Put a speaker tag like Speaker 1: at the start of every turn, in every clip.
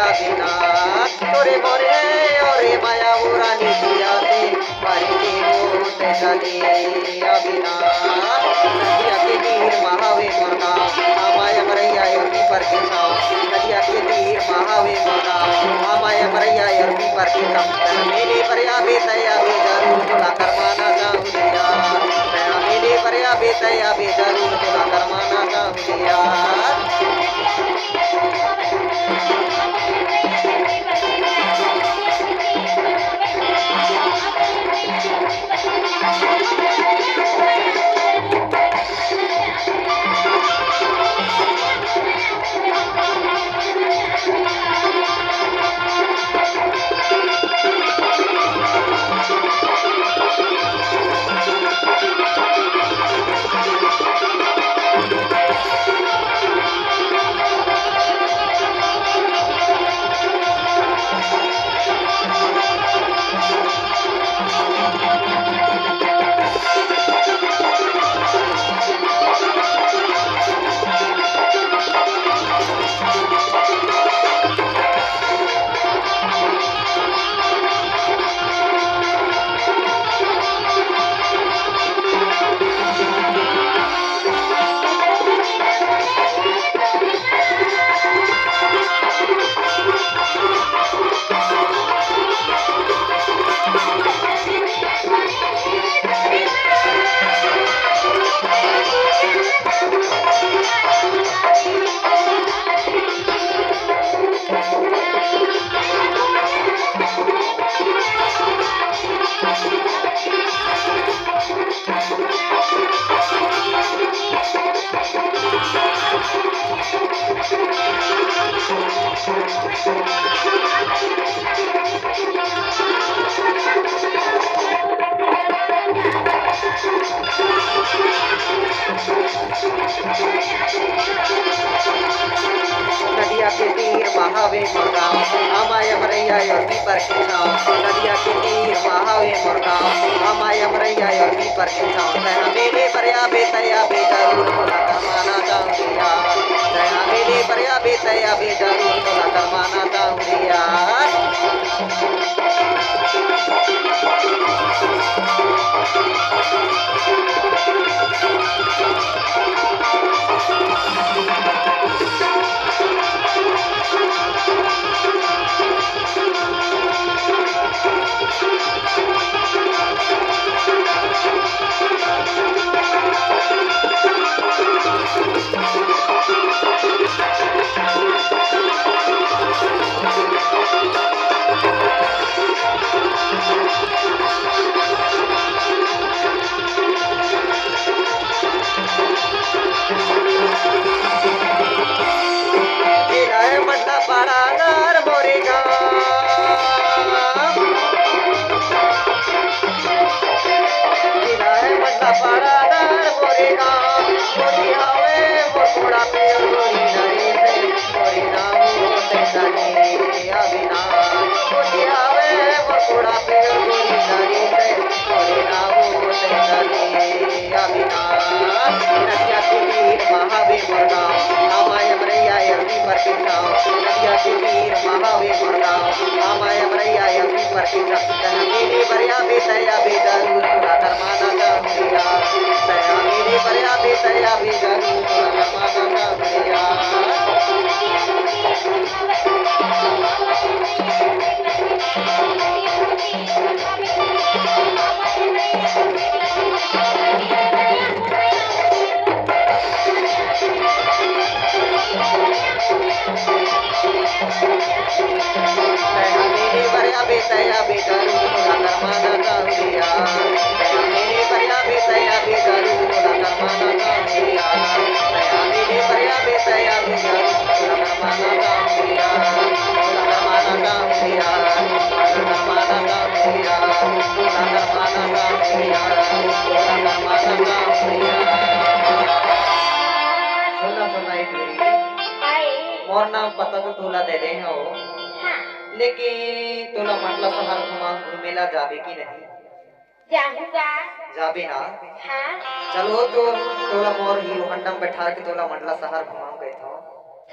Speaker 1: अबिना तोरे मोरे ओरे माया उरानी दियाते बारी होते चले अबिना नदिया के तीर महावे मोरगा आमाया मरैया योगी पर के साव नदिया के तीर महावे मोरगा आमाया मरैया योगी पर के साव मेरे परया बेतया बे जरूर तुला करमाना चाहुलिया मेरे परया बेतया बे जरूर तुला करमाना चाहुलिया नदिया के तीर महावे मुर्गा आमाया मरैया योगी पर के छाव नदिया के तीर महावे मुर्गा आमाया मरैया योगी पर के छाव सहना मेरे परया बेतया बे जरूर तुला करमाना चाहुलिया सहना मेरे परया बेतया बे जरूर तुला करमाना चाहुलिया महावे मुर्गा आमाया मरैया योगी पर के छाव नदिया के तीर महावे मुर्गा आमाया मरैया योगी पर के छाव मेरे परया बेतया बे जरूर तुला करमाना चाहुलिया मेरे परया बेतया बे जरूर तुला करमाना चाहुलिया मेरे परया बेतया बे जरूर तुला करमाना चाहुलिया मेरे परया बेतया बे जरूर तुला करमाना चाहुलिया मेरे परया बेतया बे जरूर तुला करमाना चाहुलिया तुला करमाना चाहुलिया तुला करमाना चाहुलिया तुला करमाना चाहुलिया तुला करमाना चाहुलिया सुना मोर नाम पता तो तुला दे दे हो लेकिन तुला म्हटलं शहर घुमेला जावे की नहीं
Speaker 2: जाऊंगा
Speaker 1: जाबे ना
Speaker 2: हाँ
Speaker 1: चलो तो तोला मोर ही हंडम बैठा के तोला म्हटलं शहर घुमाऊं गए था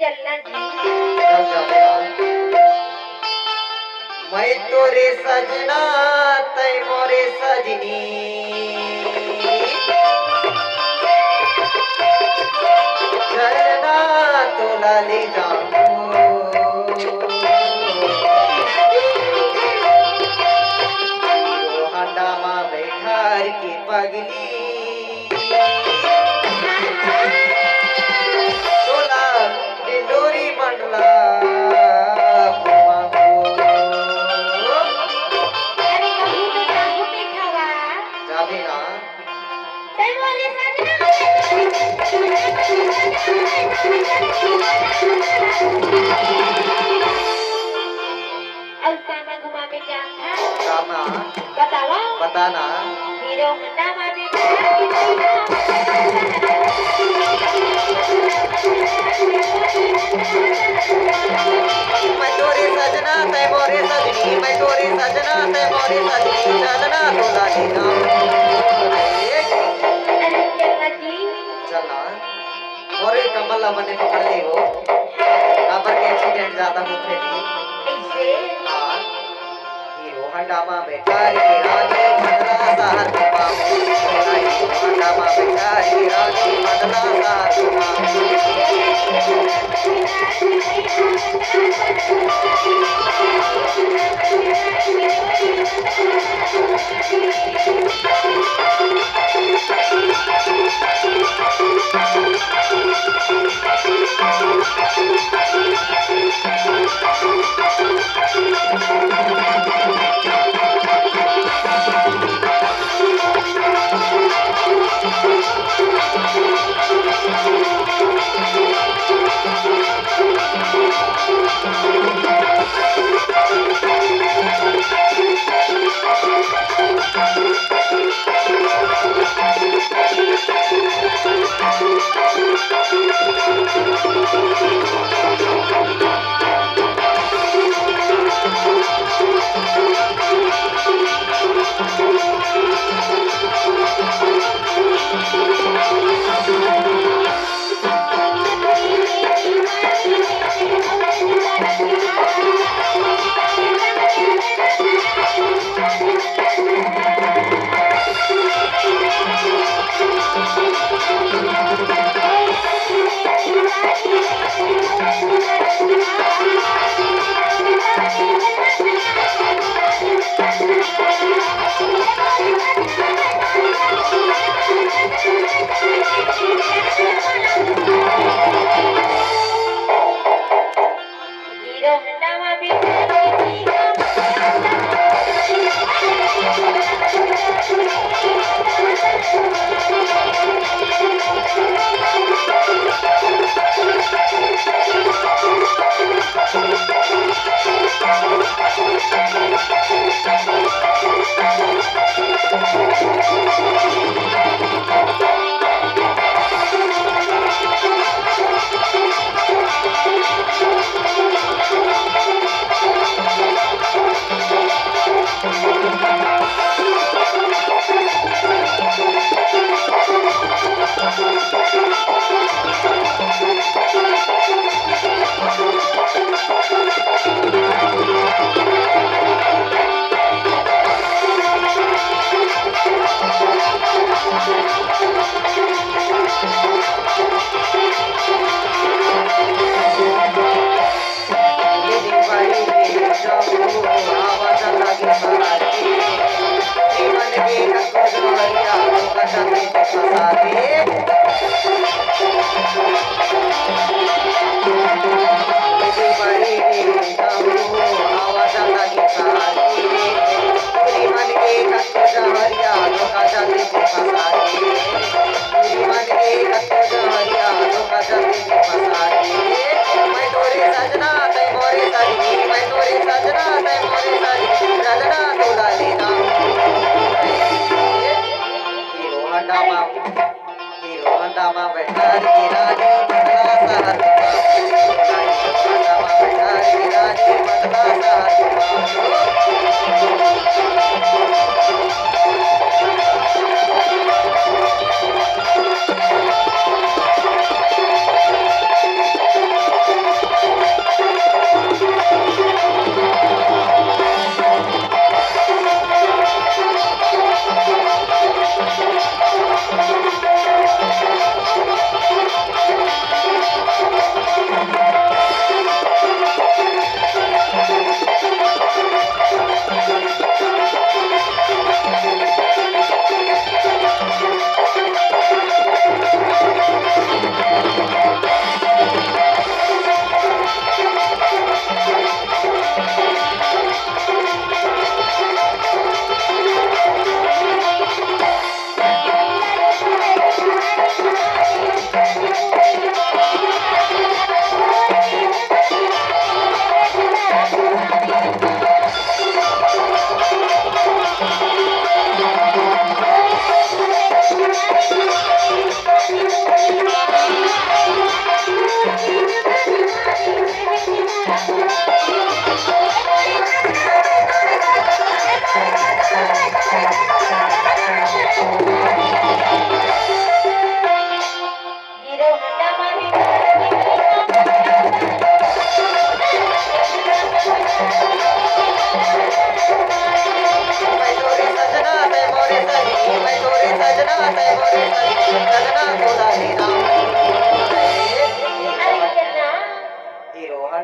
Speaker 2: चलना जी
Speaker 1: चल जाबे ना मैं तोरे सजना तय मोरे सजनी चलना तोला ले जाऊं हांडा मां बैठार की पगली तोला डिंडोरी मंडला बताना मैं तोरे सजना तय मोरे सजनी मैं तोरे सजना तय मोरे सजनी चलना तोला ले जाऊं चलना मोरे कमल बने पकड़ ले हो काबर के एक्सीडेंट ज्यादा होते थी हाँ हीरो हंडामा बेचारी रानी मदला साहर हंडामा बेचारी रानी मदला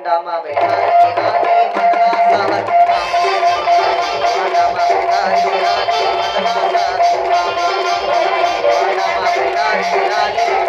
Speaker 1: भांडामा बैठार की राणी मधला सावर भांडामा बैठार की राणी मधला सावर भांडामा बैठार की राणी